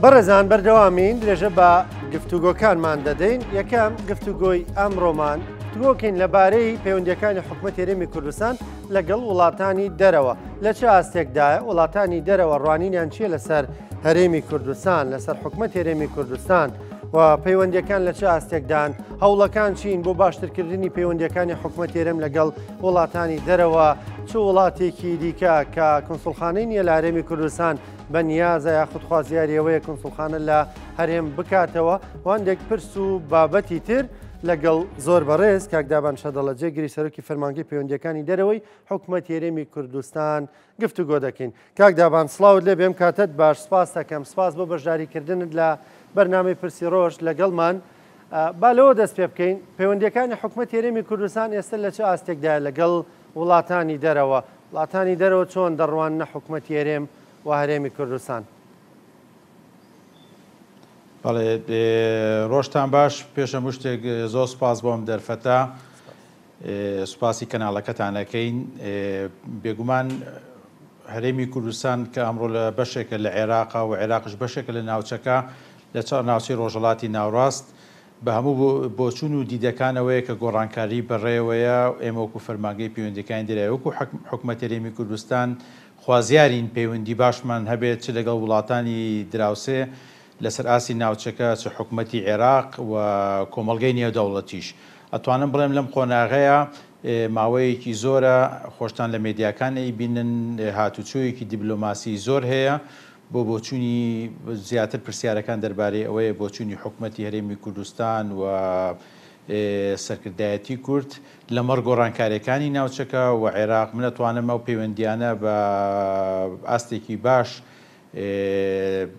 بەڕێزان بەردەوامین درێژە بە گفتوگۆکانمان دەدەین. یەکەم گفتوگۆی ئەمڕۆمان گفتوگۆکەین لەبارەی پەیوەندیەکانی حکوومەتی هەرێمی کوردستان لەگەڵ وڵاتانی دەرەوە. لە چه ئاستێکدایە وڵاتانی دەرەوە ڕوانینیان چیە لەسەر هەرێمی کوردستان، لەسەر حکوومەتی هەرێمی کوردستان و پەیوەندیەکان لە چه ئاستێکدان، هەوڵەکان چین بۆ باشترکردنی پەیوەندیەکانی حکوومەتی هەرێم لەگەڵ وڵاتانی دەرەوە، چ وڵاتێکی دیکە کە کۆنسوڵخانەی نیە لە هەرێمی کوردستان بە نیازە یاخود خوازیاریەوەیە کۆنسوڵخانە لە هەرێم بکاتەوە. وانێک پرس و بابەتی تر لەگەڵ زۆر بەڕێز کاکدابان شەدەڵە جێگیری سەرۆکی فەرمانگەی پەیوەندیەکانی دەرەوەی حکوومەتی هەرێمی کوردستان گفتوگۆ دەکەین. کاکدابان سڵاوت لێ بێم، کاتت باش، سپاس دەکەم، سپاس بۆ بەشداریکردنت لە بەرنامەی پرسی ڕۆژ لەگەڵمان. با لەوە دەست پێ بکەین، پەیوەندیەکانی حکوومەتی هەرێمی کوردستان ئێستا لە چه ئاستێکدایە لەگەڵ وڵاتانی دەرەوە، وڵاتانی دەرەوە چۆن دەڕوانە حکوومەتی هەرێم و هەرێمی کوردستان؟ بەڵێ ڕۆژتان باش، پێشە شتێک زۆر سپاس بۆم دەرفەتە، سوپاسی کەناڵەکەتانەکەین. بێگومان هەرێمی کوردستان کە ئەمڕۆ لە بەشێکە لە عێراقا و عێراقش بەشێکە لە ناوچەکە لە ناوچەی ڕۆژهەڵاتی ناوڕاست بە هەموو بۆچوون و دیدەکانەوەیە کە گۆڕانکاری بەڕێوەیە. ئێمە وەکو فەرمانگەی پەیوەندیەکانی دەرەوە وەکو حکوومەتی هەرێمی کوردستان خوازیارین پەیوەندی باشمان هەبێت چ لەگەڵ وڵاتانی دراوسێ لەسەر ئاسی ناوچەکە، چ حکوومەتی عێراق و کۆمەڵگەی نێودەوڵەتیش. ئەتوانم بڵێم لەم قۆناغەیە ماوەیەکی زۆرە خۆشتان لە مێدیاکانی بینن هاتوچۆیەکی دیبلۆماسی زۆر هەیە بۆ بۆچوونی زیاتر پرسیارەکان دەربارەی ئەوەیە بۆچوونی حکوومەتی هەرێمی کوردستان و سەرکردایەتی کورد لەمەڕ گۆڕانکاریەکانی ناوچەکە و عێراق. من ئەتوانم ئەو پەیوەندیانە بە ئاستێکی باش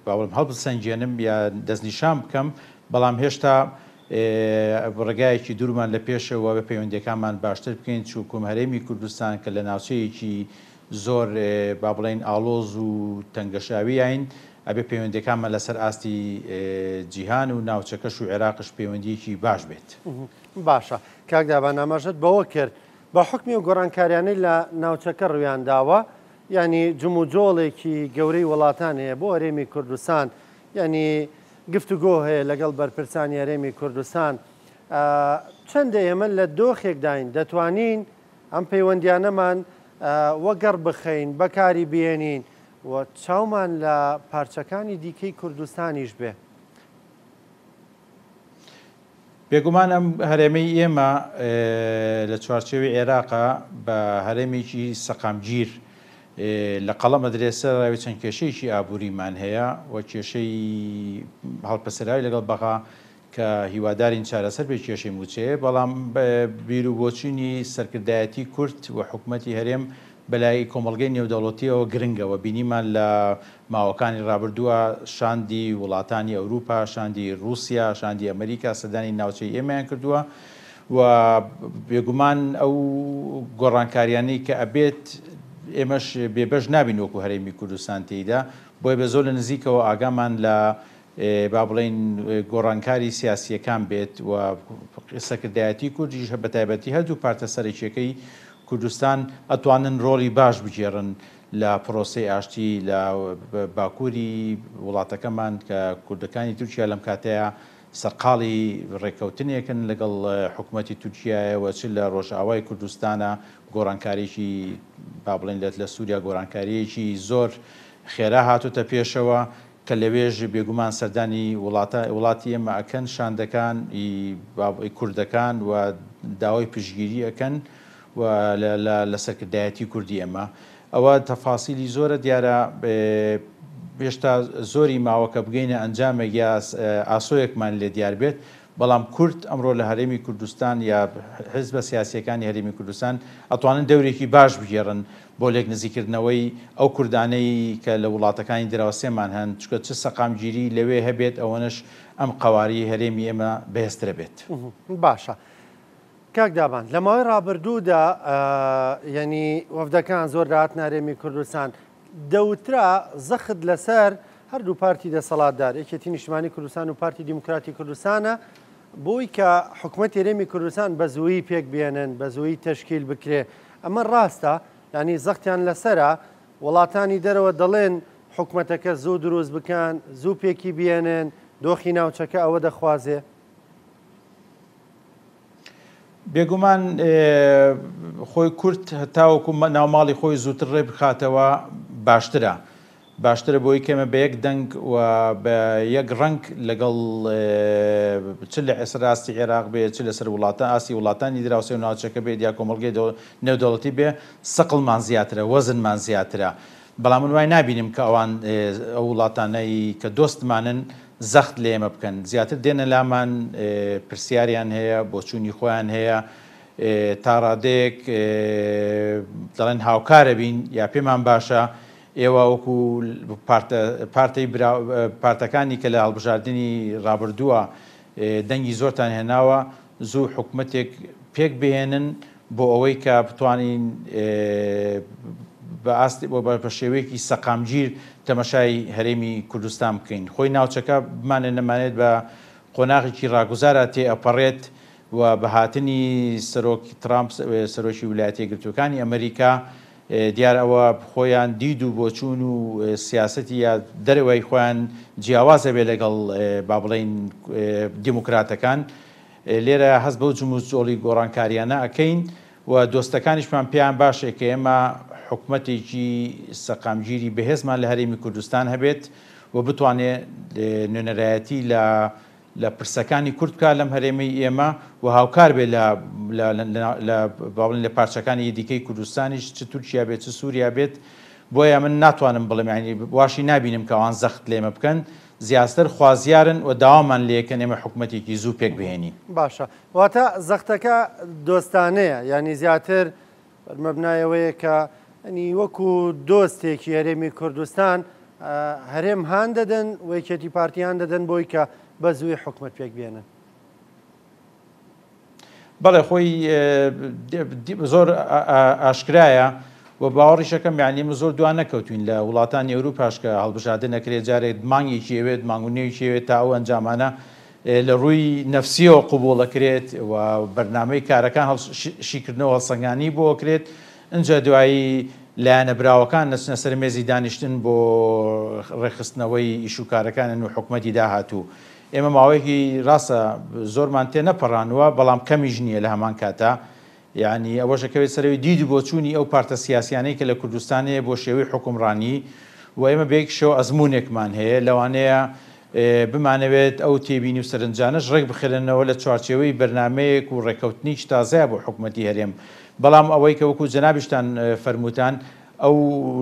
باوەڵم هەڵبسەنجێنم یا دەستنیشان بکەم، بەڵام هێشتا ڕێگایەکی دوورمان لە پێشەوە بە پەیوەندیەکانمان باشتر بکەین، چونکە هەرێمی کوردستان کە لە ناوچەیەکی زۆر با بڵێن ئاڵۆز و تەنگەشاویین، ئەبێ پەیوەندیەکانمان لەسەر ئاستی جیهان و ناوچەکەش و عێراقش پەیوەندیەکی باش بێت. باشە کاکدابان، ئاماژەت بەوە کرد بە حکمی و گۆڕانکاریانەی لە ناوچەکە ڕویان داوە، ینی جموجۆڵێکی گەورەی وڵاتان هەیە بۆ هەرێمی کوردستان، ینی گفتوگۆ هەیە لەگەڵ بەرپرسانی هەرێمی کوردستان. چەندە ئێمە لە دۆخێکداین دەتوانین ئەم پەیوەندیانەمان وەگەڕ بخەین، بەکاری بێنین و چاومان لە پارچەکانی دیکەی کوردستانیش بێ. بێگومان ئەم هەرێمەی ئێمە لە چوارچێوەی عێراقا بە هەرێمێکی سەقامگیر لە قەڵەمە درێسە ڕاوی چەند کێشەیەکی ئابووریمان هەیە و کێشەی هەڵپەسەراوی لەگەڵ بەغا کە هیوادارین چارەسەر بێ کێشەی موچەیە، بەڵام بیر و بۆچوونی سەرکردایەتی کورد و حکوومەتی هەرێم بەلای کۆمەڵگەی نێودەوڵەتیەوە گرنگەوە. بینیمان لە ماوەکانی ڕابردووە شاندی وڵاتانی ئەوروپا، شاندی رووسیا، شاندی ئەمریکا سەردانی ناوچەی ئێمەیان کردووە و بێگومان ئەو گۆڕانکاریانەی کە ئەبێت ئێمەش بێبەش نابین وەکو هەرێمی کوردستان تێیدا، بۆیە بە زۆر لە نزیکەوە ئاگامان لە با بڵێن گۆڕانکاری سیاسیەکان بێت و سەرکردایەتی کوردیش بە تایبەتی هەردوو پارتە سەرکیەکەی کوردستان ئەتوانن ڕۆڵی باش بگێڕن لە پرۆسەی ئاشتی لە باکووری وڵاتەکەمان کە کوردەکانی تورکیا لەم کاتەیە سەرقاڵی ڕێکەوتنێکن لەگەڵ حکوومەتی تورکیایەوە چ لە ڕۆژئاوای کوردستانە گۆڕانکاریی با بڵێن لە سووریا گۆڕانکاریەکی زۆر خێرا هاتوتە پێشەوە کە لەوێژ بێگومان سەردانی وڵاتی ئێمە ئەکەن، شاندەکان کوردەکان و داوای پشتگیری ئەکەن و لە سەرکردایەتی کوردی ئێمە. ئەوە تەفاسیلی زۆرە دیارە، هێشتا زۆری ماوەکە بگەینە ئەنجامێک یا ئاسۆیەکمان لێ دیار بێت، بەڵام کورد ئەمڕۆ لە هەرێمی کوردستان یا حیزبە سیاسیەکانی هەرێمی کوردستان ئەتوانن دەورێکی باش بگێڕن بۆ لێک نزیکردنەوەی ئەو کوردانەی کە لە وڵاتەکانی دراوسێمان هەن، چکە چ سەقامگیری لەوێ هەبێت ئەوەنش ئەم قەواری هەرێمی ئێمە بەهێزترە بێت. باشە کاکدابان، لە ماوەی ڕابردوودا ینی وەفدەکان زۆر داهاتنە هەرێمی کوردستان، دەوترا زەخت لەسەر هەردوو پارتی دەسەڵاتدار، یەکێتی نیشتیمانی کوردستان و پارتی دیموکراتی کوردستانە بۆی کە حکوومەتی هەرێمی کوردستان بە زوویی پێک بێنن، بە زوویی تەشکیل بکرێ. ئەمە ڕاستە، ینی زەختیان لەسەرە، وڵاتانی دەرەوە دەڵێن حکومەتەکە زوو دروست بکەن زوو پێکی بێنن دۆخی ناوچەکە ئەوە دەخوازێ بێگومان خۆی کورد تاوەکو ناوماڵی خۆی زووتر ڕێ بخاتەوە باشترە بۆی کەمە بە یەک دەنگ و بە یەک ڕنگ لەگەڵ چ لە ئێسراستی عێراق بێ چ لەسەر وڵاتان ئاسی وڵاتانی دراوسێ و ناوچەکە بێت یا کۆمەڵگەی نێودەوڵەتی بێ سەقڵمان زیاترە وەزنمان زیاترە بەڵام من وای نابینم کە ئەوان ئەو وڵاتانەی کە دۆستمانن زەخت لە ئێمە بکەن زیاتر دێنە لامان پرسیاریان هەیە بۆچوونی خۆیان هەیە تا ڕادەیەک دەڵێن هاوکارە بین یا پێمان باشە ئێوە وەکو پارتەکانی کە لە هەڵبژاردننی ڕابردووە دەنگی زۆرتان هێناوە زوو حکومەتێک پێک بهێنن بۆ ئەوەی کە بتوانین بە شێوەیەکی سەقامگیر تەمەشای هەرێمی کوردستان بکەین خۆی ناوچەکە بمانێ نەمانێت بە قۆناغێکی ڕاگوزارە تێ ئەپەڕێت و بە هاتنی سەرۆکی ترامپ سەرۆکی ویلایەتە یەکگرتووەکانی ئەمریکا دیار ئەوە خۆیان دید و بۆچوون و سیاسەتی یا دەرەوەی خۆیان جیاوازە بێ لەگەڵ با بڵێن دیموکراتەکان لێرە هەست بەو جموو جۆڵی گۆڕانکاریانە ئەەکەین و دۆستەکانیشمان پێیان باشێ کە ئێمە حکومەتێکی سەقامگیری بەهێزمان لە هەرێمی کوردستان هەبێت و بتوانێت نوێنەرایەتی لە پرسەکانی کورد بکات لەم هەرێمەی ئێمە و هاوکار بێت لە پارچەکانی دیکەی کوردستانیش چ تورکیا بێت چ سووریا بێت بۆیە من ناتوانم بڵێم ینی واشی نبینم کە ئەوان زەخت لێمە بکەن زیاتر خوازیارن و داوامان لێکەن ئێمە حکومەتێکی زوو پێک بهێنی باشە واتە زەختەکە دۆستانەیە ینی زیاتر مەبنایەوەیە کە ئەنی وەکو دۆستێکی هەرێمی کوردستان هەرێم هاان دەدەن و یەکێتی پارتیان دەدەن بۆی کە بە زووی حکومەت پێک بێنن بەڵێ خۆی زۆر ئاشکرایە و باوەڕیشەکەم یعنی زۆر دوان نەکەوتوین لە وڵاتانی ئەوروپاش کە هەڵبژاردن نەکرێت جارێک مانگێکی ئەوێت مانگونێکی ئەوێت تا ئەو ئەنجامانە لە ڕووی نەفسیەوە قوبوڵەکرێت و بەرنامەی کارەکان شیکردنەوە هەڵسەنگانی بۆ کرێت اینجا دوایی لایەنە براوەکان نەچنە سەر مێزی دانیشتن بۆ ڕێخستنەوەی ئیشوکارەکانن و حکومەتی داهاتوو ئێمە ماوەیەکی ڕاستە زۆرمان تێ نەپەڕانوە بەڵام کەمیش نییە لە هەمان کاتە یعنی ئەوەشەکەوێت سەرەوەی دید و بۆچوونی ئەو پارتە سیاسیانەی کە لە کوردستانەیە بۆ شێوەی حکومڕانی و ئێمە بێک شەو ئەزمونێکمان هەیە لەوانەیە بمانەوێت ئەو تێبینی و سەرنجانش ڕێک بخێنەوە لە چوارچێوەی بەرنمەیەک و ڕێکەوتنیش تازایە بۆ حکومەتی هەرێم بەڵام ئەوەی کە وەکو جەنابیشتان فەرمووتان ئەو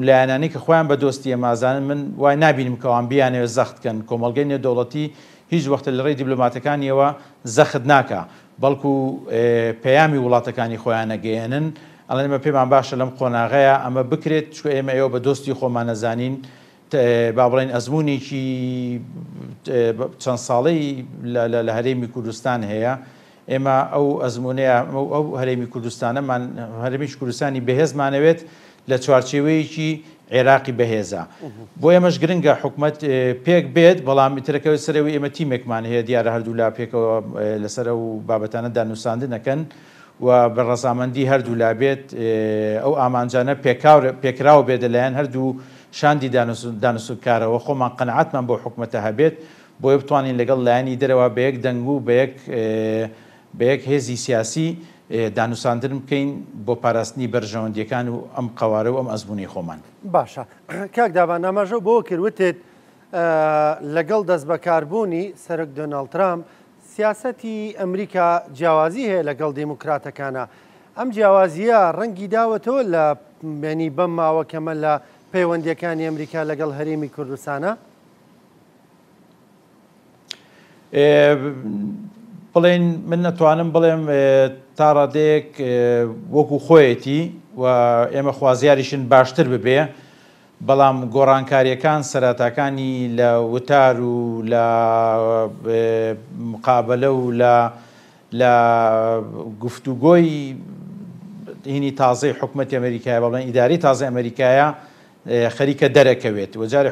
لایەنانی کە خۆیان بە دۆستی ئەمازانن من وای نبینم کەوان بیانەوێت زەختکەن کۆمەڵگەی نێودەوڵەتی هیچ وەختە لە ڕێی دیبلۆماتەکانیەوە زەخت ناکە بەڵکو پەیامی وڵاتەکانی خۆیان نەگەیەنن ئەڵێن ئێمە پێمان باشە لەم قۆناغەیە ئەمە بکرێت چکە ئێمە ئێوە بە دۆستی خۆمان نەزانین با بڵێن ئەزمونێکی چەند ساڵەی لە هەرێمی کوردستان هەیە ئێمە ئەو ئەزمونەیە ئەو هەرێمی کوردستانەمان هەرێمیش کوردستانی بەهێزمانەوێت لە چوارچێوەیەکی عێراقی بەهێزە بۆ ئێمەش گرنگە حکومەت پێک بێت بەڵام ئیترەکەوێت سەرەوەی ئێمە تیمێکمان هەیە دیارە هەردوو لا پێکەوە لەسەر و بابەتانە دانووساندنەکەن و بە ڕەزامەندی هەردوو لا بێت ئەو ئامانجانە پێکراوە بێت لەلایەن هەردوو شاندی دانووسکارەوە خۆمان قەنەعەتمان بۆ حکومەتە هەبێت بۆیە بتوانین لەگەڵ لایەنی دەرەوە بە یەک دەنگ و بە یەک هێزی سیاسی دانووساندن بکەین بۆ پاراستنی بەرژەوەندیەکان و ئەم قەوارە و ئەم ئەزمموی خۆمان باشە کاک دابان ئاماژە بۆ کردوتێت لەگەڵ دەست بەکاربوونی سەرک دۆناڵد ترامپ سیاسەتی ئەمریکا جیاوازی هەیە لەگەڵ دیموکراتەکانە ئەم جیاوازیە ڕەنگی داوەتەوە لە مێنی بەم ماوە کەمە لە پەیوەندیەکانی ئەمریکا لەگەڵ هەرێمی کوردستانە بڵێن من نەتوانم بڵێم تا ڕادەیەک وەکو خۆیەتی و ئێمە خوازیاریشن باشتر ببێ بەڵام گۆڕانکاریەکان سەراتاکانی لە وتار و لە مقابلە و لە گفتوگۆی هینی تازای حکومەتی ئەمریکایە بڵێن ئیداری تازای ئەمریکایە خەریکە دەرەکەوێت وەجارێ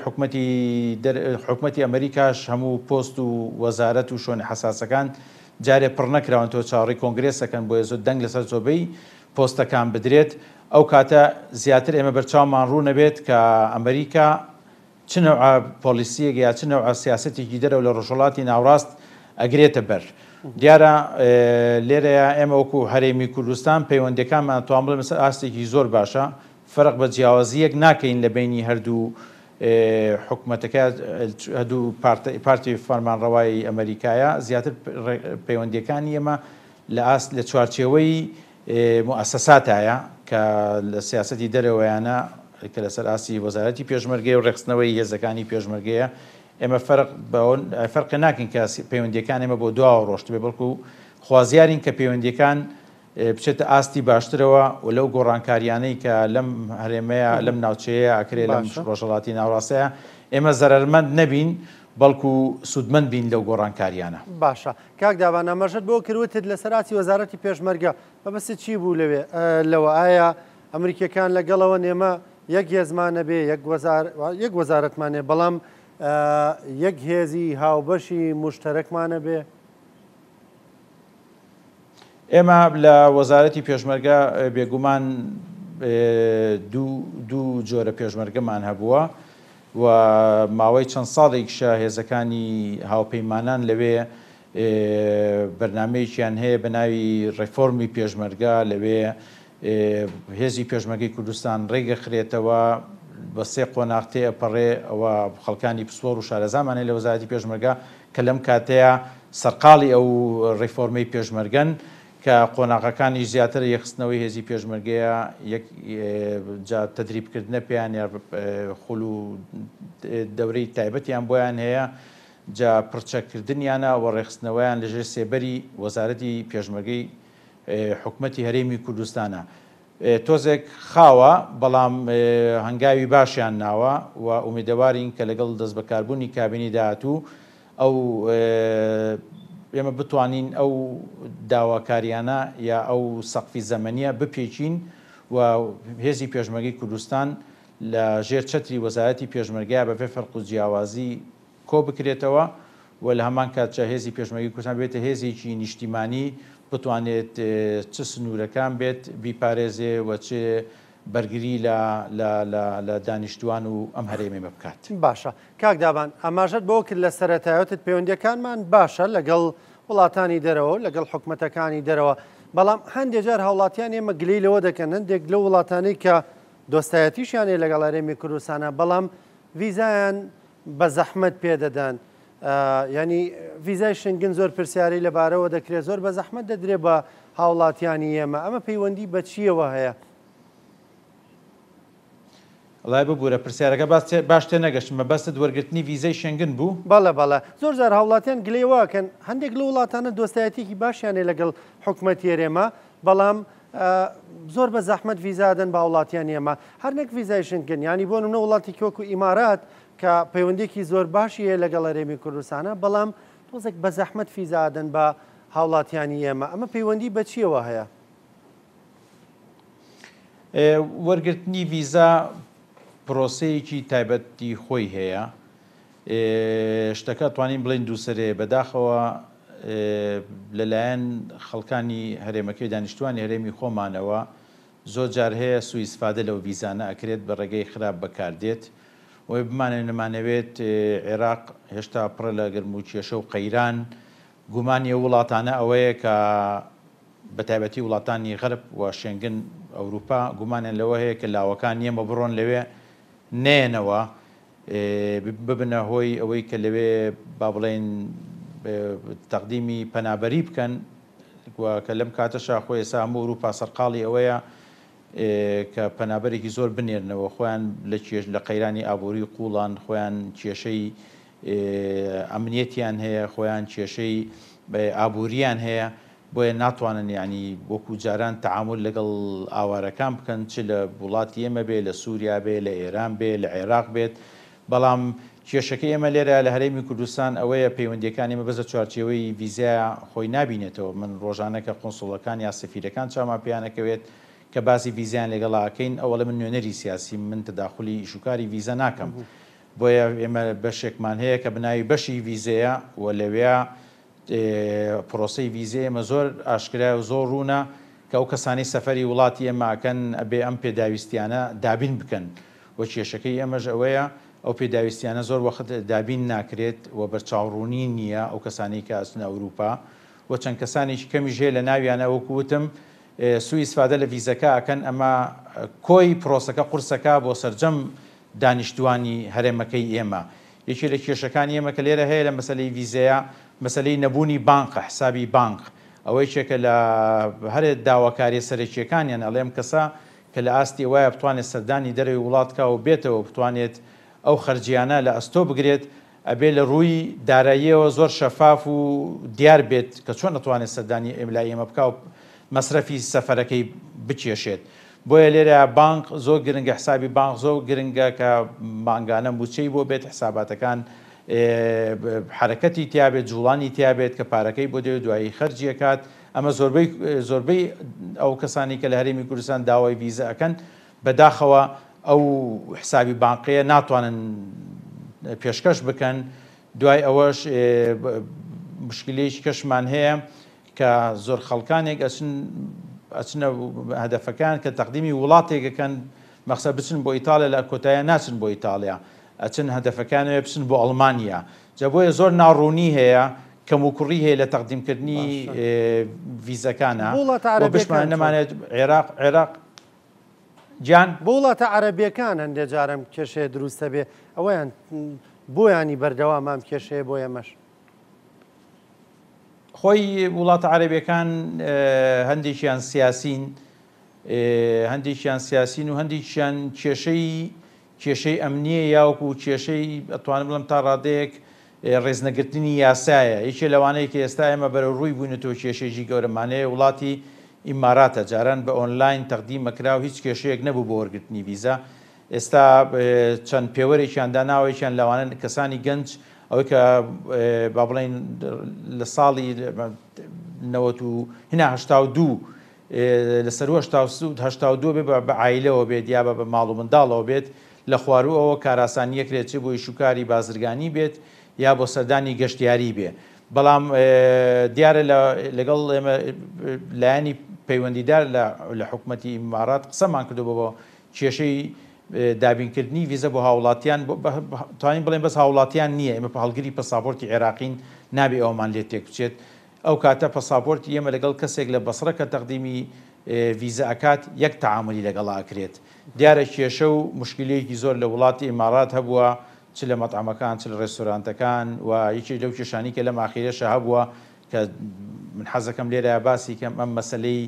حکومەتی ئەمریکاش هەموو پۆست و وەزارەت و شوێنە حساسەکان جارێ پڕ نەکراون تۆ چاڕی کۆنگرێسەکەن بۆیە زۆر دەنگ لەسەر زۆبەی پۆستەکان بدرێت ئەو کاتە زیاتر ئێمە بەرچاومان ڕوو نەبێت کە ئەمریکا چ نەوعە پۆلیسیەک یا چ نەوعە سیاسەتێکی دەرەوە لە ڕۆژهەڵاتی ناوڕاست ئەگرێتە بەر. دیارە لێرەیە ئێمە وەکو هەرێمی کوردستان پەیوەندیەکانمان توان بڵێن لەسەر ئاستێکی زۆر باشە، فەرق بە جیاوازیەک ناکەین لە بینی هەردوو حکوومەتەکە، هەردوو پارتی فەرمانڕەوایی ئەمریکایە. زیاتر پەیوەندیەکانی ئێمە لە چوارچێوەی موسەساتایە کە لە سیاسەتی دەرەوەیانە کە لەسەر ئاسی وەزارەتی پێشمەرگەی و ڕێخستنەوەی هێزەکانی پێشمەرگەیە. ئێمە فەرقی ناکەین کە پەیوەندیەکان ئێمە بۆ دواوە ڕۆشت بێ، بەڵکو خوازیارین کە پەیوەندیەکان بچێتە ئاستی باشترەوە و لەو گۆڕانکاریانەی کە لەم هەرێمەیە لەم ناوچەیە ئەکرێ لەم ڕۆژهەڵاتی ناوڕاستەیە ئێمە زەرەرمەند نەبین بەڵکو سوودمەند بین لەو گۆڕانکاریانە. باشە کاک داوان ئاماژەت بۆ کردوتت لە سەراتی وەزارەتی پێشمەرگە بەبەست چی بوو لەوە؟ ئایا ئەمریکیەکان لەگەڵەوە نێمە یەک هێزمانە بێ یەک وەزارەتمانێ بەڵام یەک هێزی هاوبەشی مشتەرەکمانە بێ؟ ئێمە لە وەزارەتی پێشمەرگە بێگومان دوو جۆرە پێشمەرگەمان هەبووە و ماوەی چەند ساڵێکیشە هێزەکانی هاوپەیمانان لەوێ بەرنامەیەکیان هەیە بە ناوی ڕێفۆرمی پێشمەرگە. لەوێ هێزی پێشمەرگەی کوردستان ڕێگە خرێتەوە بە سێ قۆناغ تێئەپەڕێ ئەوە خەڵکانی پسپۆر و شارەزامانەی لە وەزارەتی پێشمەرگە کە لەم کاتەیە سەرقاڵی ئەو ڕێفۆرمەی پێشمەرگەن کە قۆناغەکانی زیاتر یەخستنەوەی هێزی پێشمەرگەیە جا تەدریبکردنە پێیان یا خوڵ و دەورەی تایبەتیان بۆیان هەیە، جا پرچەکردنیانە و ڕێخستنەوەیان لەژێر سێبەری وەزارەتی پێشمەرگەی حکوومەتی هەرێمی کوردستانە. تۆزێک خاوە بەڵام هەنگاوی باشیان ناوە و ئومیدەوارین کە لەگەڵ دەست بەکاربوونی کابینی داهاتوو ئەو ئێمە بتوانین ئەو داواکاریانە یا ئەو سەقفی زەمەنیە بپێچین و هێزی پێشمەرگەی کوردستان لە ژێر چەتری وەزارەتی پێشمەرگەیە بەبێ فەرق و جیاوازی کۆ بکرێتەوە و لە هەمان کاتچە هێزی پێشمەرگەی کوردستان بێتە هێزێکی نیشتیمانی بتوانێت چ سنوورەکان بێت بیپارێزێ و چ بەرگری لە دانیشتوان و ئەم هەرێمێمە بکات. باشە کاک دابان ئاماژەت بۆ کرد لە سەرەتایەتت پەیوەندیەکانمان باشە لەگەڵ وڵاتانی دەرەوە لەگەڵ حکوومەتەکانی دەرەوە، بەڵام هەندێک جار هاوڵاتیان ئێمە گلەی لەوە دەکەن هەندێک لەو وڵاتانەی کە دۆستایەتیشیانێ لەگەڵ هەرێمی کوردستانە بەڵام ڤیزایان بە زەحمەت پێدەدەن، ینی ڤیزای شنگن زۆر پرسیاری لەبارەوە دەکرێت زۆر بە زەحمەت دەدرێت بە هاوڵاتیانی ئێمە. ئەمە پەیوەندی بە چیەوە هەیە؟ وڵای ببوورە پرسیارەکە باش تێ نەگەشتم، مەبەستت وەرگرتنی ڤیزەی شنگن بوو؟ بەڵێ زۆر جار هاوڵاتیان گلەی واکەن هەندێک لە وڵاتانە دۆستایەتێکی باشیانێ لەگەڵ حکوومەتی هەرێمە بەڵام زۆر بە زەحمەت ڤیزادەن بە وڵاتیان ئێمە هەرنێک ڤیزای شنگن، ینی بۆ نمونە وڵاتی وەکو ئیمارات کە پەیوەندێکی زۆر باشی هەیە لەگەڵ هەرێمی کوردستانە بەڵام تۆزێک بە زەحمەت ڤیزادەن بە هاوڵاتیانی ئێمە. ئەمە پەیوەندی بە چیەوە هەیە؟ وەرگرتنی ڤیزا پرۆسەیەکی تایبەتی خۆی هەیە. شتەکە توانین بڵین دووسەرێ بەداخەوە لەلایەن خەڵکانی هەرێمەکەی دانیشتوانی هەرێمی خۆمانەوە زۆر جار هەیە سوئیسفادە لەو ڤیزانە ئەکرێت بە ڕێگەی خراپ بەکاردێت وی بمانێ نەمانەوێت عێراق هێشتا پڕە لە گرم و کێشە و قەیران گومانی وڵاتانە ئەوەیە کە بەتایبەتی وڵاتانی غەرب و شێنگن ئەوروپا گومانیان لەوە هەیە کە لاوەکان ئێمە بڕۆن لەوێ نێنەوە ببنە هۆی ئەوەی کە لەوێ با بڵێن تەقدیمی پەنابەری بکەن کە لەم کاتەشا خۆی ئێستا هەموو ئەوروپا سەرقاڵی ئەوەیە کە پەنابەرێکی زۆر بنێرنەوە خۆیان لە قەیرانی ئابووری قوڵان خۆیان کێشەی ئەمنیەتیان هەیە خۆیان کێشەی ئابووریان هەیە بۆیە ناتوانن ینی وەکو جاران تەعامل لەگەڵ ئاوارەکان بکەن چ لە وڵاتی ئێمە بێ لە سووریا بێ لە ئێران بێ لە عێراق بێت. بەڵام کێشەکەی ئێمە لێرە لە هەرێمی کوردستان ئەوەیە پەیوەندیەکان ئێمە بەزە چوارچێوەی ڤیزایە خۆی نابینێتەوە. من ڕۆژانەکە قۆنسڵەکان یا سەفیرەکان چامان پێیانەکەوێت کە باسی ڤیزیان لەگەڵاکەین ئەوەڵە من نوێنەری سیاسی من تەداخلی ئیشوکاری ڤیزە ناکەم بۆیە ئێمە بەشێکمان هەیە کە بناوی بەشی ڤیزەیە و لەوێ پرۆسەی ڤیزە ئێمە زۆر ئاشکرا و زۆر ڕوونە کە ئەو کەسانی سەفەری وڵاتی ئێماکەن ئەبێ ئەم پێداویستیانە دابین بکەن وە کێشەکەی ئەمەش ئەوەیە ئەو پێداویستیانە زۆر وەخت دابین ناکرێت و بەرچاوڕوونی نییە ئەو کەسانی کە ئەچنە ئەوروپا و چەند کەسانێکی کەمیش هەیە لە ناویانە وەکوتم سوء استفادە لە ڤیزەکە ئەکەن ئەمە کۆی پرۆسەکە قورسەکە بۆ سەرجەم دانیشتوانی هەرێمەکەی ئێمە یەکی لە کێشەکانی ئێمە کە لێرە هەیە لە مەسەلەی ڤیزەیە مەسەلەی نەبوونی بانقە حسابی بانق ئەوەی چێکە لە هەرێ داواکاری سەرەکیەکانیان ئەڵێم کەسە کە لە ئاستی وایە بتوانێت سەردانی دەروی وڵاتکە و بێتەوە بتوانێت ئەو خەرجیانە لە ئەستۆ بگرێت ئەبێ لە ڕووی داراییەوە زۆر شەفاف و دیار بێت کە چۆن نەتوانێت سەردانی ئێملای ئێمە بکە و مەسرەفی سەفەرەکەی بچێشێت بۆیە لێرە بانق زۆر گرنگە حسابی بانق زۆر گرنگە کە بانگانە موچەی بۆ بێت حساباتەکان حرەکەتی تیابێت جوڵانی تیابێت کە پارەکەی بۆ دێت دوایی خەرجیەکات ئەمە زۆربەی ئەو کەسانی کە لە هەرێمی کوردستان داوای ڤیزە ئەکەن بەداخەوە ئەو حسابی بانقەیە ناتوانن پێشکەش بکەن دوای ئەوەش مشکلەیەکی کەشمان هەیە کە زۆر خەڵکانێک ئەچنە هەدەفەکان کە تەقدیمی وڵاتێکەکەن مەخسە بچن بۆ ئیتالیا لە کۆتایە ناچن بۆ ئیتالیا ئەچن هەدەفەکانەوە بچن بۆ ئەڵمانیا جا بۆیە زۆر ناڕوونی هەیە کەم و کوڕی هەیە لە تەقدیمکردنی ڤیزەکانە بشمان نەمانێت عێراق گیان بۆ وڵاتە عەرەبیەکان هەندێک جارم کێشەیە دروستە بێ ئەوەیان بۆیانی بەردەوام کێشەیە بۆ ئێمەش خۆی وڵاتە عەرەبیەکان هەندێکیان سیاسین و هەندێکیان کێشەی ئەمنیە یاوەکو کێشەی ئەتوانم بڵم تا ڕادەیەک ڕێزنەگرتنی یاسایە یەکێ لەوانەیە کە ئێستا ئێمە بەرە ڕووی بوونێتەوە کێشێکی گەورەمانەیە وڵاتی ئیماراتە جاران بە ئۆنلاین تەقدیمەکرا و هیچ کێشەیەک نەبوو بۆ وەرگرتنی ڤیزە ئێستا چەند پێوەرێکیان داناوێکیان لەوانە کەسانی گەنج ئەوەی کە با بڵێن لە ساڵی 1992 لەسەر 1992 بێ بە عایلەوە بێت یا بە ماڵ و منداڵەوە بێت لە خواروەوە کاراسانیەکرێت چ بۆی شوکاری بازرگانی بێت یا بۆ سەردانی گەشتیاری بێ بەڵام دیارە لەگەڵ ئێمە لایەنی پەیوەندیدار لە حکوومەتی ئیمارات قسەمان کردو بۆ کێشەی دابینکردنی ڤیزە بۆ هاوڵاتیان توانین بڵێن بەس هاوڵاتیان نییە ئێمە هەڵگری پەساپۆرتی عێراقین نابێ ئەومان لێ تێک بچێت ئەو کاتە پەساپۆرتی ئێمە لەگەڵ کەسێک لە بەسڕە کە تەقدیمی ڤیزە ئەکات یەک تەعاملی لەگەڵا ئەکرێت دیارە کێشە و مشکلەیەکی زۆر لە وڵاتی ئیمارات هەبووە چ لە مەطعەمەکان چ لە ڕێستۆرانتەکان و یەکی لەو کێشانی کە لەم ئاخیرەشە هەبووە کە من حەزەکەم لێرە باسی کەم ئەم مەسەلەی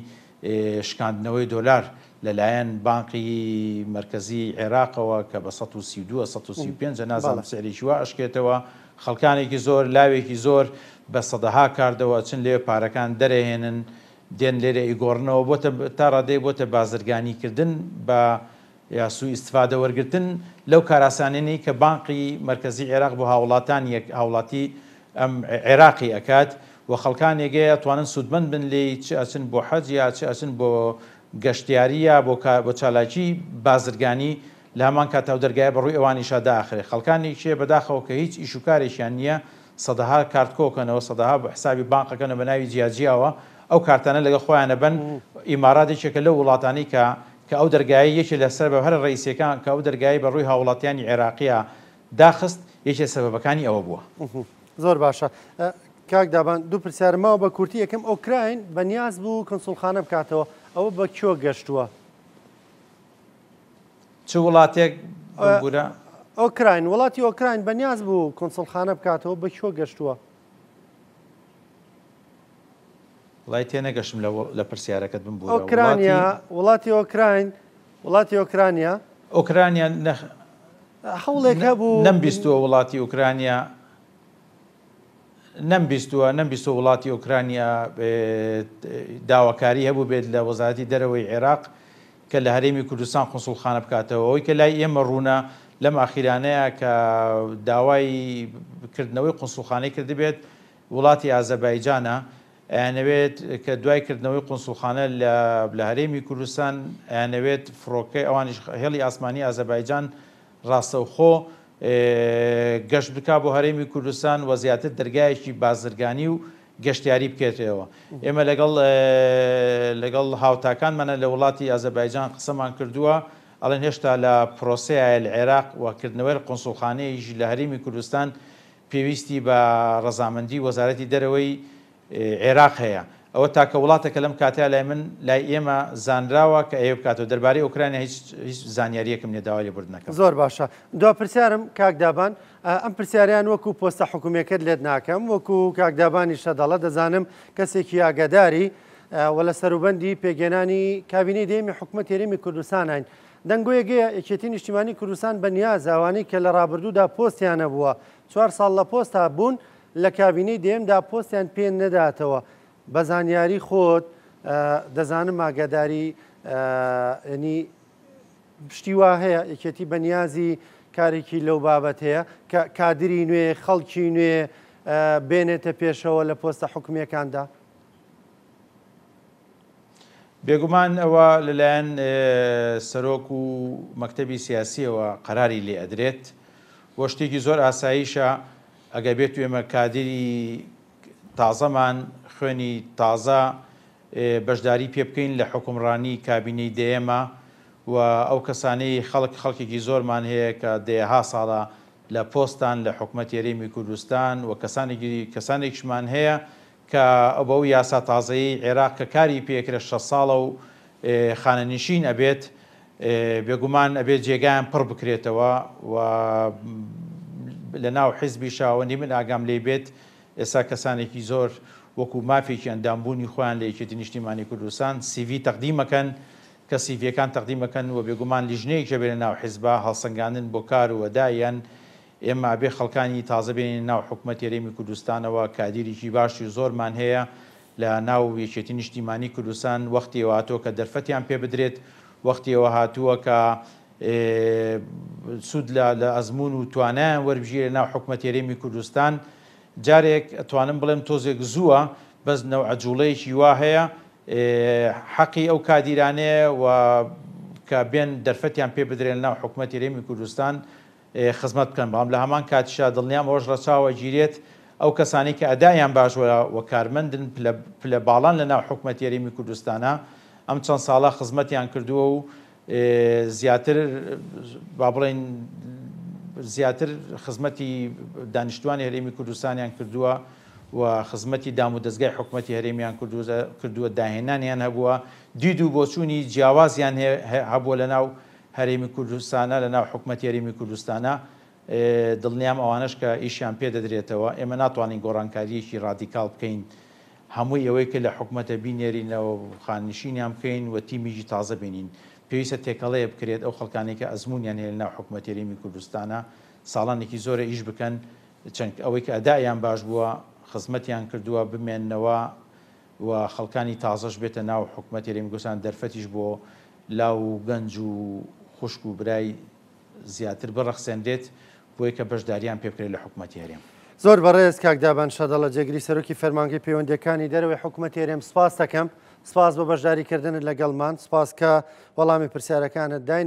شکاندنەوەی دۆلار لەلایەن بانقی مرکزی عێراقەوە کە بە 132 135 نازانم سعرێکی وا ئەشکێتەوە خەڵکانێکی زۆر لاوێکی زۆر بە سەدەها کاردەوە چن لێ پارەکان دەرەهێنن دێن لێرە ئیگۆڕنەوە بۆتە تا ڕادەیە بۆتە بازرگانیکردن بە یا سوء استفادە وەرگرتن لەو کاراسانێنی کە بانقی مرکزی عێراق بۆ هاوڵاتی ئەم عێراقی ئەکات و خەڵکانێگەیە توانن سوودمەند بن لێ چ ئەچن بۆ حەج یا چ ئەچن بۆ گەشتیاریە بۆ چالاکی بازرگانی لە هەمان کاتە و دەرگایە بەڕووی ئەوانیشا داخرێ خەڵکانی شێ بەداخەوە کە هیچ ئیش و کارێکیان نییە سەدەها کارتکۆکەنەوە سەدەها بە حسابی بانقەکەنە بە ناوی جیاجیاوە ئەو کارتانە لەگە خۆیانە بن ئیماراتێکێکە لەو وڵاتانی کە ئەو دەرگایی یەکی لەسەر بە هەر ڕئیسیەکان کە ئەو دەرگایی بە ڕووی هاوڵاتیانی عێراقیە داخست یەکێ سەبەبەکانی ئەوە بووە زۆر باشە کاک دابان دوو پرسیارمەوە بە کورتی یەکەم ئۆکراین بەنیاز بوو کۆنسوڵخانە بکاتەوە ئەوە بە کۆ گەشتووە چ وڵاتێک بورە ئۆکراین وڵاتی ئۆکراین بەنیاز بوو کۆنسوڵخانە بکاتەوە بە کۆ گەشتووە وڵای تێنەگەشتم لە پرسیارەکەت بم بوو ئۆکرانیا وڵاتی ئۆکراین وڵاتی ئۆکرانیا ئۆکرانیا هەوڵێک هەبوو نەمبیستووە وڵاتی ئۆکرانیا نەمبیستووە وڵاتی ئۆکرانیا داواکاری هەبوو بێت لە وەزارەتی دەرەوەی عێراق کە لە هەرێمی کوردستان قۆنسوڵخانە بکاتەوە ئەوەی کە لای ئێمە ڕوونە لەم ئاخیرانەیە کە داوای کردنەوەی قۆنسوڵخانەی کردبێت وڵاتی ئازەربایجانە ئەیانەوێت کە دوای کردنەوەی قۆنسوڵخانە لە هەرێمی کوردستان ئەیانەوێت فڕۆکەی ئەوانیش هێڵی ئاسمانی ئازەربایجان ڕاستەوخۆ گەشت بک بۆ هەرێمی کوردستان و زیاتر دەرگایەکی بازرگانی و گەشتیاری بکێتەوە ئێمە لەگەڵ هاوتاکانمانە لە وڵاتی ئازەربایجان قسەمان کردووە ئەڵێن هێشتا لە پرۆسەیە لە عێراق وەکردنەوەی قۆنسوڵخانەیەش لە هەرێمی کوردستان پێویستی بە ڕەزامەندی وەزارەتی دەرەوەی عێراق هەیە. ئەوە تاکە وڵاتێکە لەم کاتەیە لای من لای ئێمە زانراوە کە ئێوە بکاتەوە دەربارەی ئوکراینە هیچ زانیاریەکم نێداوای لێبوردن نەکەم. زۆر باشە. دوا پرسیارم کاکدابان ئەم پرسیاریان وەکو پۆستە حکوومەکەت لێت ناکەم وەکو کاکدابانی شەدەڵە دەزانم کەسێکی ئاگاداری و لە سەروبەندی پێگەێنانی کابینەی دێمی حکوومەت هێرێمی کوردستان هاین. دەنگۆیەگەیە یەکێتی نیشتیمانی کوردستان بە نیاز ئەوانەی کە لە ڕابردوودا پۆستیان نەبووە 4 ساڵ لە پۆستا بوون لە کابینەی دێمدا پۆستیان پێ نەداتەوە. بە زانیاری خۆت دەزانم ئاگاداری ینی پشتی وا هەیە یەکێتی بە نیازی کارێکی لەو بابەت هەیە کە کادری نوێ خەڵکی نوێ بێنێتە پێشەوە لە پۆستە حکوومیەکاندا. بێگومان ئەوە لەلایەن سەرۆک و مەکتەبی سیاسیەوە قەراری لێ ئەدرێت بۆ شتێکی زۆر ئاساییشە ئەگە بێت ئێمە کادری تازەمان خوێنی تازە بەشداری پێ بکەین لە حکومڕانی کابینەی دێمە و ئەو کەسانەی خەڵکێکی زۆرمان هەیە کە دێها ساڵە لە پۆستان لە حکوومەت هێرێمی کوردستان و کەسانێکشمان هەیە کە ئەو یاسا تازایی عێراق کە کاری پێکرە 6 ساڵە و خانەنشین ئەبێت بێگومان ئەبێت جێگایان پڕ بکرێتەوە و لە ناو حیزبی شاوەنی من ئاگام لێ بێت ئێستا کەسانێکی زۆر وەکو مافێکی ئەندامبوونی خۆیان لە یەکێتی نیشتیمانی کوردستان سیڤی تەقدیمەکەن کە سیڤیەکان تەقدیمەکەن و بێگومان لیژنەیەکە بێنە ناو حیزبە هەڵسەنگاندن بۆ کار و وەدایەن ئێمە ئەبێ خەڵکانی تازە بێنین ناو حکوومەت هێرێمی کوردستانەوە کادیرێکی باشی زۆرمان هەیە لە ناو یەکێتی نیشتیمانی کوردستان وەختیەوە هاتووە کە دەرفەتیان پێ بدرێت وەختیەوە هاتووە کە سوود لە ئەزمون و توانایان وەربژێرە ناو حکوومەت هێرێمی کوردستان. جارێک ئەتوانم بڵێم تۆزێک زووە بەس نەوعە جوڵەیەکی وا هەیە حەقی ئەو کادیرانەیە و کە بێن دەرفەتیان پێ بدرێن ناو حکوومەت هێرێمی کوردستان خزمەت بکەن بەڵام لە هەمان کاتیشا دڵنیام ئەوەش ڕەچاوە گیرێت ئەو کەسانی کە ئەدایان باشوە و کارمەندن پلە باڵان لە ناو حکوومەت هێرێمی کوردستانە ئەم چەند ساڵە خزمەتیان کردووە و زیاتر با بڵێن زیاتر خزمەتی دانیشتوانی هەرێمی کوردستانیان کردووە و خزمەتی دام و دەستگای حکوومەتی هەرێمیان کردووە داهێنانیان هەبووە دید و بۆچوونی جیاوازیان هەبووە لە ناو هەرێمی کوردستانە لە ناو حکوومەتی هەرێمی کوردستانە دڵنیام ئەوانش کە ئیشیان پێ دەدرێتەوە ئێمە ناتوانین گۆڕانکاریەکی ڕادیکاڵ بکەین هەمووی ئەوەی کە لە حکوومەتە بینێرینەوە خاننشینیان بکەین و تیمیژی تازە بینین پێویستە تێکەڵەیە بکرێت ئەو خەڵکانێک کە ئەزمونیان هەیە لە ناو حکوومەت هێرێمی کوردستانە ساڵانێکی زۆرە ئیش بکەن چەند ئەوەی کە ئەدایان باش بووە خزمەتیان کردووە بمێننەوە و خەڵکانی تازەش بێتە ناو حکوومەت هێرێمی کوردستان دەرفەتیش بۆ لاو و گەنج و خوشک و برای زیاتر بڕەخسێنرێت بۆی کە بەشداریان پێ بکرێت لە حکوومەتی هەرێم. زۆر بەڕێز کاکدابان شەدەڵە جێگری سەرۆکی فەرمانگەی پەیوەندیەکانی دەرەوەی حکوومەتی هەرێم سپاس دەکەم سپاس بە بەشداریکردنت لەگەڵمان سپاس کە وەڵامی پرسیارەکانت داین.